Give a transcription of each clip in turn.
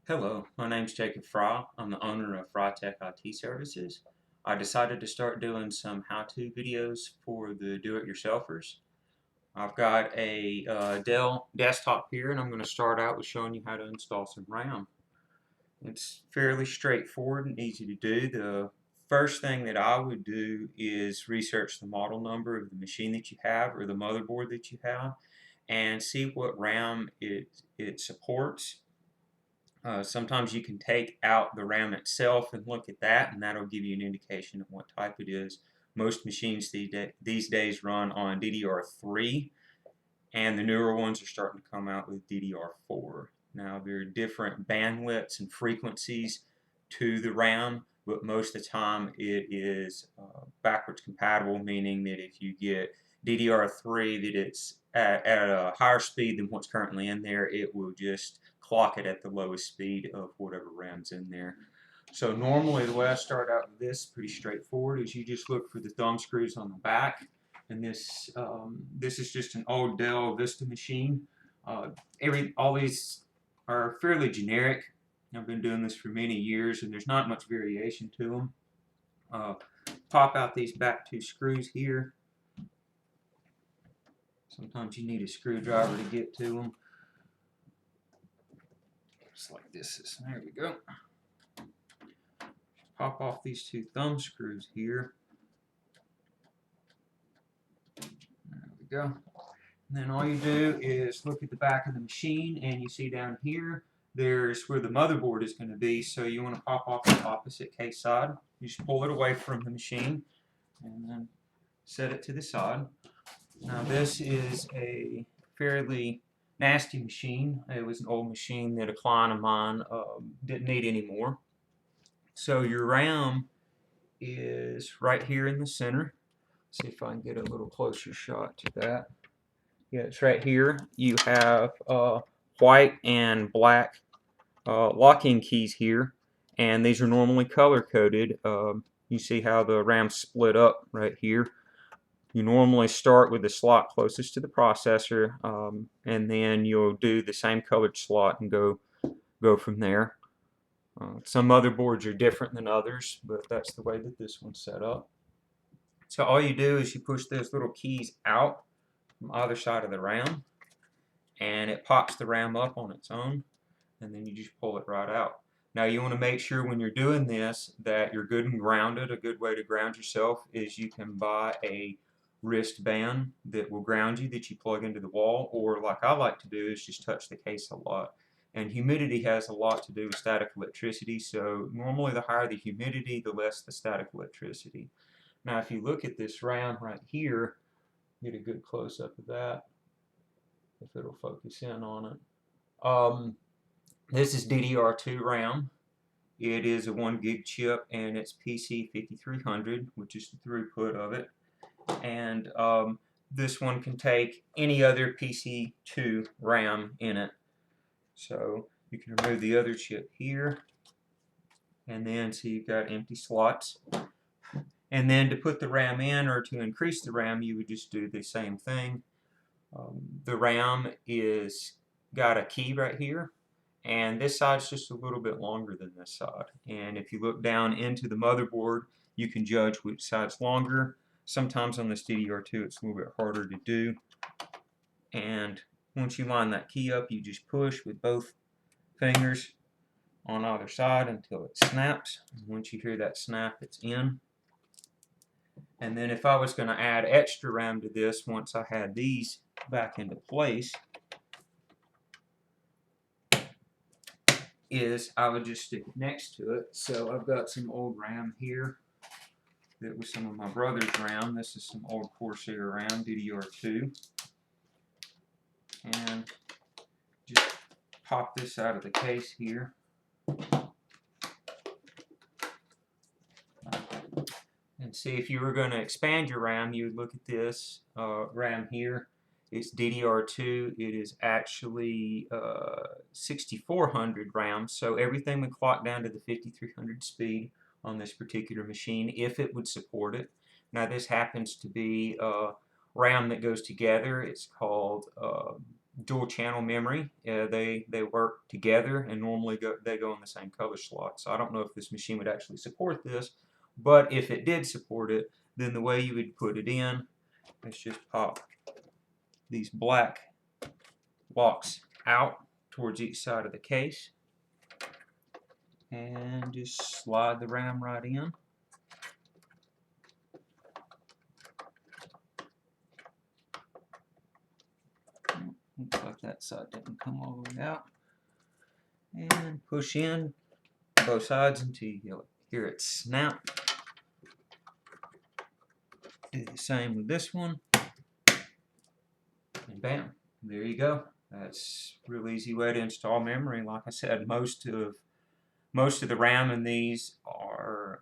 Hello, my name's Jacob Fry. I'm the owner of Fry Tech IT Services. I decided to start doing some how-to videos for the do-it-yourselfers. I've got a Dell desktop here, and I'm going to start out with showing you how to install some RAM. It's fairly straightforward and easy to do. The first thing that I would do is research the model number of the machine that you have or the motherboard that you have and see what RAM it supports. Sometimes you can take out the RAM itself and look at that, and that'll give you an indication of what type it is. Most machines these days run on DDR3, and the newer ones are starting to come out with DDR4. Now, there are different bandwidths and frequencies to the RAM, but most of the time it is backwards compatible, meaning that if you get DDR3 that it's at a higher speed than what's currently in there, it will just clock it at the lowest speed of whatever RAM's in there. So normally the way I start out with this, pretty straightforward, is you just look for the thumb screws on the back. And this is just an old Dell Vista machine. All these are fairly generic. I've been doing this for many years, and there's not much variation to them. Pop out these back two screws here. Sometimes you need a screwdriver to get to them. Just like this. There we go. Pop off these two thumb screws here. There we go. And then all you do is look at the back of the machine, and you see down here there's where the motherboard is going to be. So you want to pop off the opposite case side. You just pull it away from the machine and then set it to the side. Now this is a fairly nasty machine. It was an old machine that a client of mine didn't need anymore. So your RAM is right here in the center. See if I can get a little closer shot to that. Yeah, it's right here. You have white and black locking keys here, and these are normally color coded. You see how the RAM split up right here. You normally start with the slot closest to the processor, and then you'll do the same colored slot and go from there. Some motherboards are different than others, but that's the way that this one's set up. So all you do is you push those little keys out from either side of the RAM, and it pops the RAM up on its own, and then you just pull it right out. Now you want to make sure when you're doing this that you're good and grounded. A good way to ground yourself is you can buy a wristband that will ground you that you plug into the wall, or like I like to do is just touch the case a lot. And humidity has a lot to do with static electricity, so normally the higher the humidity, the less the static electricity. Now if you look at this RAM right here, get a good close-up of that, if it'll focus in on it. This is DDR2 RAM. It is a 1 gig chip, and it's PC 5300, which is the throughput of it. And this one can take any other PC2 RAM in it. So you can remove the other chip here, and then so you've got empty slots. And then to put the RAM in or to increase the RAM, you would just do the same thing. The RAM is got a key right here, and this side's just a little bit longer than this side. And if you look down into the motherboard, you can judge which side's longer. Sometimes on this DDR2 it's a little bit harder to do. And once you line that key up, you just push with both fingers on either side until it snaps. And once you hear that snap, it's in. And then if I was going to add extra RAM to this, once I had these back into place, is I would just stick it next to it. So I've got some old RAM here that was some of my brother's RAM. This is some old Corsair RAM, DDR2. And just pop this out of the case here. And see, if you were going to expand your RAM, you would look at this RAM here. It's DDR2. It is actually 6400 RAM, so everything would clock down to the 5300 speed on this particular machine if it would support it. Now this happens to be RAM that goes together. It's called dual channel memory. They work together, and normally they go in the same color slot. So I don't know if this machine would actually support this, but if it did support it, then the way you would put it in, let's just pop these black locks out towards each side of the case and just slide the RAM right in. Looks like that side didn't come all the way out. And push in both sides until you hear it snap. Do the same with this one. And bam, there you go. That's a real easy way to install memory. Like I said, most of the RAM in these are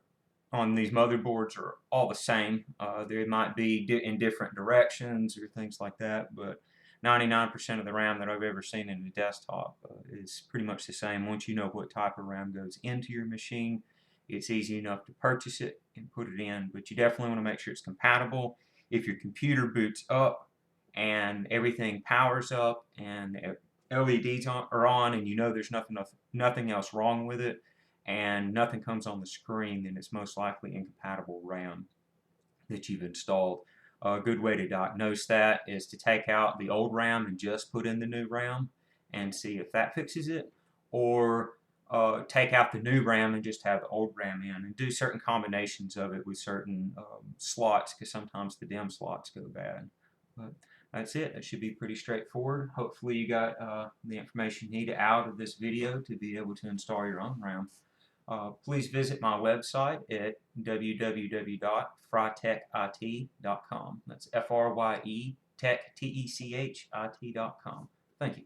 on these motherboards are all the same. They might be in different directions or things like that, but 99% of the RAM that I've ever seen in a desktop is pretty much the same. Once you know what type of RAM goes into your machine, it's easy enough to purchase it and put it in, but you definitely want to make sure it's compatible. If your computer boots up and everything powers up and LEDs are on and you know there's nothing else wrong with it, and nothing comes on the screen, then it's most likely incompatible RAM that you've installed. A good way to diagnose that is to take out the old RAM and just put in the new RAM and see if that fixes it, or take out the new RAM and just have the old RAM in, and do certain combinations of it with certain slots, because sometimes the DIMM slots go bad. But that's it. That should be pretty straightforward. Hopefully you got the information you need out of this video to be able to install your own RAM. Please visit my website at www.frytechit.com. That's F-R-Y-E Tech, T-E-C-H-I-T.com. Thank you.